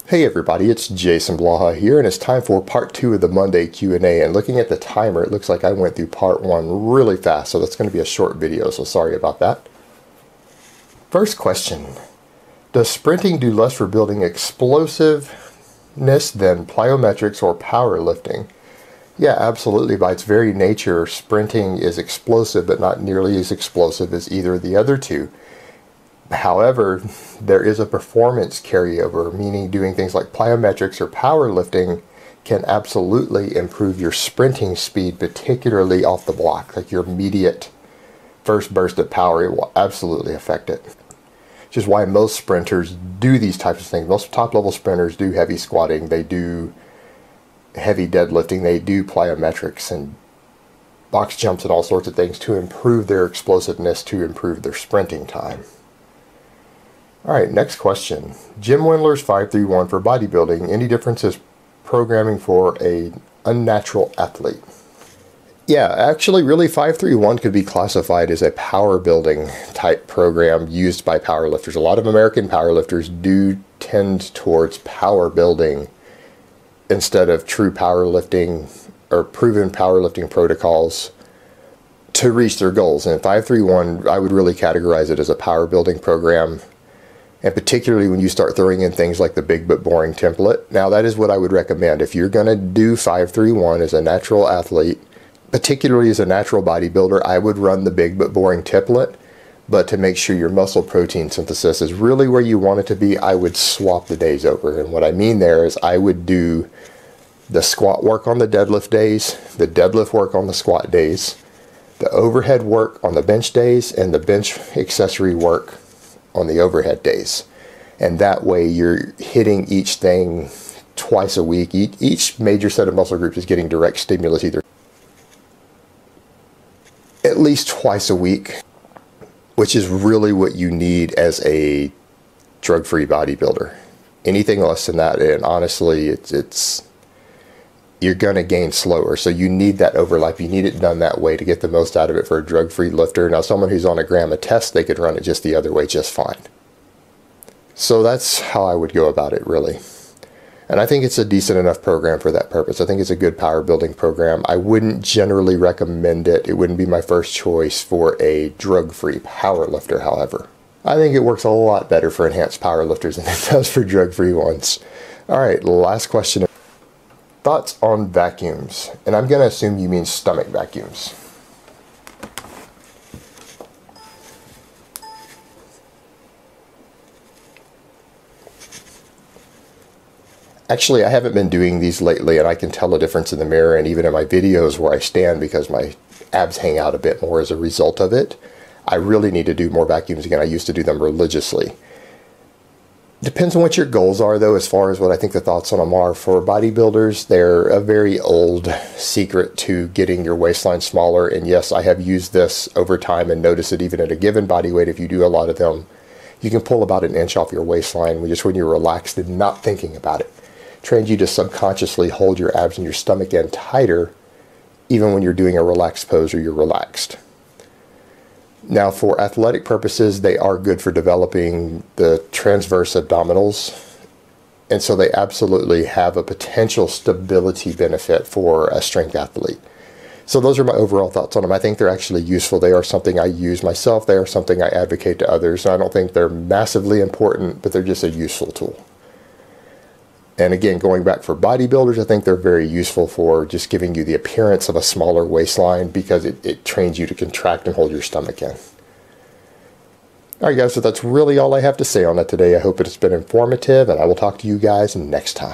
Hey everybody, it's Jason Blaha here, and it's time for part 2 of the Monday Q&A. And looking at the timer, it looks like I went through part 1 really fast, so that's going to be a short video, so sorry about that. First question: does sprinting do less for building explosiveness than plyometrics or powerlifting? Yeah, absolutely. By its very nature, sprinting is explosive, but not nearly as explosive as either of the other two. However, there is a performance carryover, meaning doing things like plyometrics or powerlifting can absolutely improve your sprinting speed, particularly off the block. Like your immediate first burst of power, it will absolutely affect it. Which is why most sprinters do these types of things. Most top-level sprinters do heavy squatting, they do heavy deadlifting, they do plyometrics and box jumps and all sorts of things to improve their explosiveness, to improve their sprinting time. Alright, next question. Jim Wendler's 531 for bodybuilding. Any differences programming for an unnatural athlete? Yeah, actually really 531 could be classified as a power building type program used by powerlifters. A lot of American powerlifters do tend towards power building instead of true powerlifting or proven powerlifting protocols to reach their goals. And 531, I would really categorize it as a power building program. And particularly when you start throwing in things like the big but boring template. Now that is what I would recommend. If you're going to do 531 as a natural athlete, particularly as a natural bodybuilder, I would run the big but boring template. But to make sure your muscle protein synthesis is really where you want it to be, I would swap the days over. And what I mean there is I would do the squat work on the deadlift days, the deadlift work on the squat days, the overhead work on the bench days, and the bench accessory work on the overhead days. And that way you're hitting each thing twice a week. Each major set of muscle groups is getting direct stimulus either at least twice a week, which is really what you need as a drug-free bodybuilder. Anything less than that, and honestly, it's you're going to gain slower. So you need that overlap. You need it done that way to get the most out of it for a drug-free lifter. Now, someone who's on a gram a test, they could run it just the other way just fine. So that's how I would go about it, really. And I think it's a decent enough program for that purpose. I think it's a good power building program. I wouldn't generally recommend it. It wouldn't be my first choice for a drug-free power lifter, however. I think it works a lot better for enhanced power lifters than it does for drug-free ones. All right, last question. Thoughts on vacuums? And I'm going to assume you mean stomach vacuums. Actually, I haven't been doing these lately, and I can tell a difference in the mirror and even in my videos where I stand because my abs hang out a bit more as a result of it. I really need to do more vacuums again. I used to do them religiously. Depends on what your goals are, though, as far as what I think the thoughts on them are. For bodybuilders, they're a very old secret to getting your waistline smaller. And yes, I have used this over time and noticed it even at a given body weight. If you do a lot of them, you can pull about an inch off your waistline just when you're relaxed and not thinking about it. Trains you to subconsciously hold your abs and your stomach in tighter, even when you're doing a relaxed pose or you're relaxed. Now, for athletic purposes, they are good for developing the transverse abdominals, and so they absolutely have a potential stability benefit for a strength athlete. So those are my overall thoughts on them. I think they're actually useful. They are something I use myself. They are something I advocate to others. I don't think they're massively important, but they're just a useful tool. And again, going back for bodybuilders, I think they're very useful for just giving you the appearance of a smaller waistline because it trains you to contract and hold your stomach in. Alright guys, so that's really all I have to say on that today. I hope it's been informative, and I will talk to you guys next time.